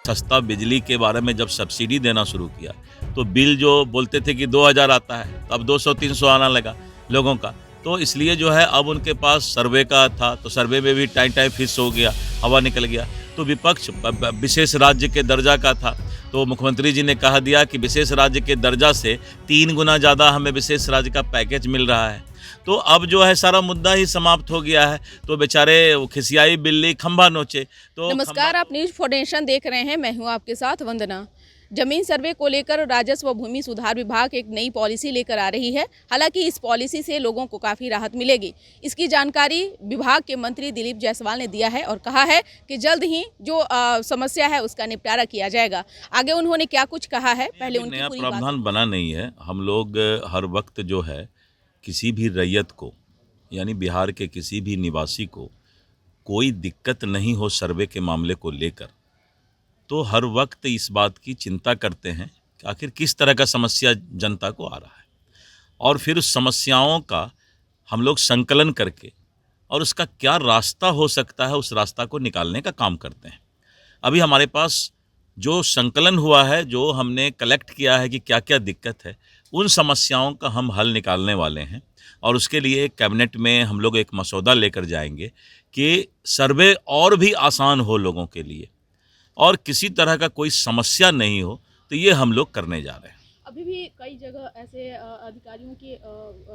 सस्ता बिजली के बारे में जब सब्सिडी देना शुरू किया तो बिल जो बोलते थे कि 2000 आता है, अब 200-300 आना लगा लोगों का। तो इसलिए जो है अब उनके पास सर्वे का था, तो सर्वे में भी टाइम फिक्स हो गया, हवा निकल गया। तो विपक्ष विशेष राज्य के दर्जा का था, तो मुख्यमंत्री जी ने कहा दिया कि विशेष राज्य के दर्जा से 3 गुना ज़्यादा हमें विशेष राज्य का पैकेज मिल रहा है। तो अब जो है सारा मुद्दा ही समाप्त हो गया है। तो बेचारे खिसियाई बिल्ली खंभा नोचे। तो नमस्कार, आप न्यूज फाउंडेशन देख रहे हैं। मैं हूं आपके साथ वंदना। जमीन सर्वे को लेकर राजस्व व भूमि सुधार विभाग एक नई पॉलिसी लेकर आ रही है। हालांकि इस पॉलिसी से लोगों को काफ़ी राहत मिलेगी। इसकी जानकारी विभाग के मंत्री दिलीप जायसवाल ने दिया है और कहा है कि जल्द ही जो समस्या है उसका निपटारा किया जाएगा। आगे उन्होंने क्या कुछ कहा है, पहले उनकी नया पूरी प्रावधान बना नहीं है। हम लोग हर वक्त जो है किसी भी रैयत को, यानी बिहार के किसी भी निवासी को कोई दिक्कत नहीं हो सर्वे के मामले को लेकर, तो हर वक्त इस बात की चिंता करते हैं कि आखिर किस तरह का समस्या जनता को आ रहा है, और फिर उस समस्याओं का हम लोग संकलन करके और उसका क्या रास्ता हो सकता है उस रास्ता को निकालने का काम करते हैं। अभी हमारे पास जो संकलन हुआ है, जो हमने कलेक्ट किया है कि क्या क्या दिक्कत है, उन समस्याओं का हम हल निकालने वाले हैं। और उसके लिए कैबिनेट में हम लोग एक मसौदा लेकर जाएंगे कि सर्वे और भी आसान हो लोगों के लिए और किसी तरह का कोई समस्या नहीं हो। तो ये हम लोग करने जा रहे हैं। अभी भी कई जगह ऐसे अधिकारियों के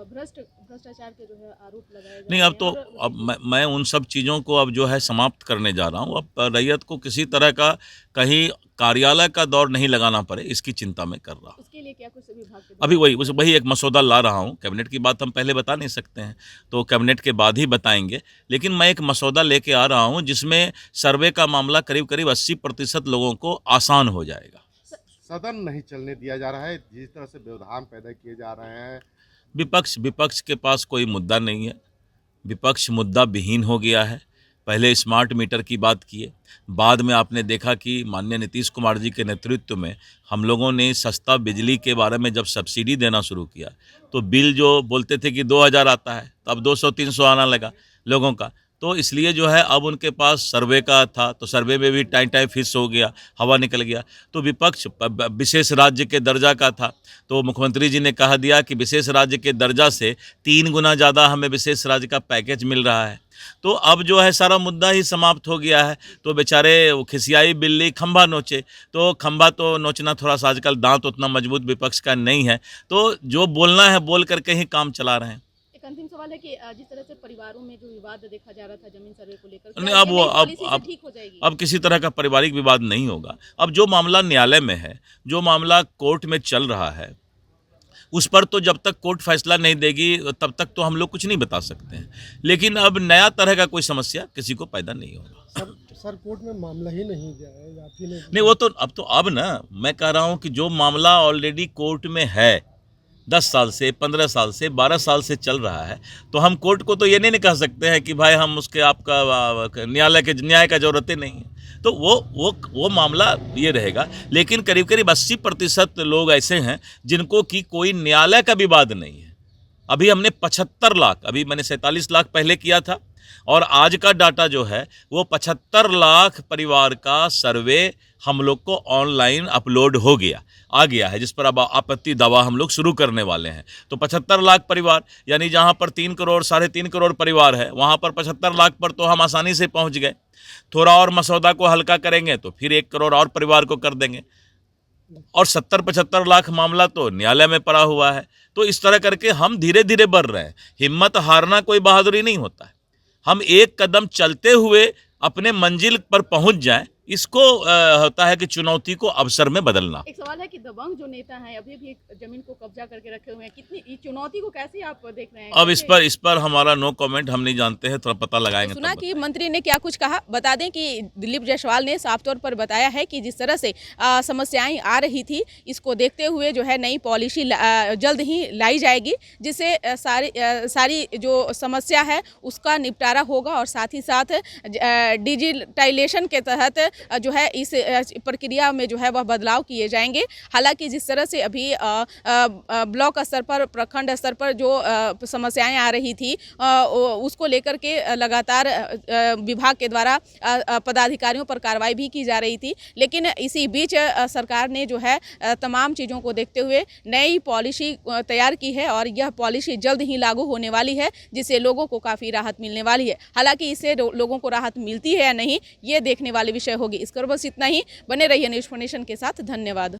भ्रष्टाचार के जो है आरोप लगाए जा नहीं, रहे अब तो हैं अब मैं उन सब चीज़ों को अब जो है समाप्त करने जा रहा हूँ। अब रैयत को किसी तरह का कहीं कार्यालय का दौर नहीं लगाना पड़े, इसकी चिंता मैं कर रहा हूँ। उसके लिए क्या कुछ विभाग के अभी वही एक मसौदा ला रहा हूँ। कैबिनेट की बात हम पहले बता नहीं सकते हैं, तो कैबिनेट के बाद ही बताएंगे। लेकिन मैं एक मसौदा लेके आ रहा हूँ जिसमें सर्वे का मामला करीब करीब 80% लोगों को आसान हो जाएगा। सदन नहीं चलने दिया जा रहा है, जिस तरह से व्यवधान पैदा किए जा रहे हैं। विपक्ष के पास कोई मुद्दा नहीं है। विपक्ष मुद्दा विहीन हो गया है। पहले स्मार्ट मीटर की बात किए, बाद में आपने देखा कि माननीय नीतीश कुमार जी के नेतृत्व में हम लोगों ने सस्ता बिजली के बारे में जब सब्सिडी देना शुरू किया तो बिल जो बोलते थे कि 2000 आता है, तो अब 200-300 आना लगा लोगों का। तो इसलिए जो है अब उनके पास सर्वे का था, तो सर्वे में भी टाइम फिक्स हो गया, हवा निकल गया। तो विपक्ष विशेष राज्य के दर्जा का था, तो मुख्यमंत्री जी ने कहा दिया कि विशेष राज्य के दर्जा से 3 गुना ज़्यादा हमें विशेष राज्य का पैकेज मिल रहा है। तो अब जो है सारा मुद्दा ही समाप्त हो गया है। तो बेचारे खिसियाई बिल्ली खंभा नोचे। तो खंभा तो नोचना थोड़ा सा, आजकल दांत उतना मजबूत विपक्ष का नहीं है, तो जो बोलना है बोल करके ही काम चला रहे हैं। एक अंतिम सवाल है कि जिस तरह से परिवारों में जो विवाद देखा जा रहा था जमीन सर्वे को लेकर, नहीं, क्या अब ये वो नई पॉलिसी से ठीक हो जाएगी? अब किसी तरह का पारिवारिक विवाद नहीं होगा। अब जो मामला न्यायालय में है, जो मामला कोर्ट में चल रहा है, उस पर तो जब तक कोर्ट फैसला नहीं देगी तब तक तो हम लोग कुछ नहीं बता सकते हैं। लेकिन अब नया तरह का कोई समस्या किसी को पैदा नहीं होगा। सर कोर्ट में मामला ही नहीं गया है, आप ही ने नहीं, वो तो अब ना मैं कह रहा हूँ कि जो मामला ऑलरेडी कोर्ट में है 10 साल से, 15 साल से, 12 साल से चल रहा है, तो हम कोर्ट को तो ये नहीं कह सकते हैं कि भाई हम उसके आपका न्याय का जरूरत ही नहीं है। तो वो मामला ये रहेगा। लेकिन करीब करीब 80% लोग ऐसे हैं जिनको कि कोई न्यायालय का विवाद नहीं है। अभी हमने 75 लाख, अभी मैंने 47 लाख पहले किया था, और आज का डाटा जो है वो 75 लाख परिवार का सर्वे हम लोग को ऑनलाइन अपलोड आ गया है, जिस पर अब आपत्ति दावा हम लोग शुरू करने वाले हैं। तो 75 लाख परिवार, यानी जहां पर 3 करोड़ 3.5 करोड़ परिवार है, वहां पर 75 लाख पर तो हम आसानी से पहुंच गए। थोड़ा और मसौदा को हल्का करेंगे तो फिर 1 करोड़ और परिवार को कर देंगे, और 70-75 लाख मामला तो न्यायालय में पड़ा हुआ है। तो इस तरह करके हम धीरे धीरे बढ़ रहे हैं। हिम्मत हारना कोई बहादुरी नहीं होता है। हम एक कदम चलते हुए अपने मंजिल पर पहुंच जाएं, इसको होता है कि चुनौती को अवसर में बदलना। एक सवाल है कि दबंग जो नेता हैं अभी भी जमीन को कब्जा करके रखे हुए हैं, कितनी चुनौती को कैसे आप देख रहे हैं? अब इस पर हमारा नो कमेंट, हम नहीं जानते हैं, थोड़ा पता लगाएंगे। सुना कि मंत्री ने क्या कुछ कहा, बता दें कि दिलीप जायसवाल ने साफ तौर पर बताया है कि जिस तरह से समस्याएं आ रही थी, इसको देखते हुए जो है नई पॉलिसी जल्द ही लाई जाएगी, जिससे सारी जो समस्या है उसका निपटारा होगा, और साथ ही साथ डिजिटाइजेशन के तहत जो है इस प्रक्रिया में जो है वह बदलाव किए जाएंगे। हालांकि जिस तरह से अभी ब्लॉक स्तर पर, प्रखंड स्तर पर जो समस्याएं आ रही थी उसको लेकर के लगातार विभाग के द्वारा पदाधिकारियों पर कार्रवाई भी की जा रही थी, लेकिन इसी बीच सरकार ने जो है तमाम चीज़ों को देखते हुए नई पॉलिसी तैयार की है और यह पॉलिसी जल्द ही लागू होने वाली है, जिससे लोगों को काफ़ी राहत मिलने वाली है। हालांकि इससे लोगों को राहत मिलती है या नहीं, ये देखने वाली विषय होगी। इस पर बस इतना ही। बने रहिए न्यूज़ नेशन के साथ। धन्यवाद।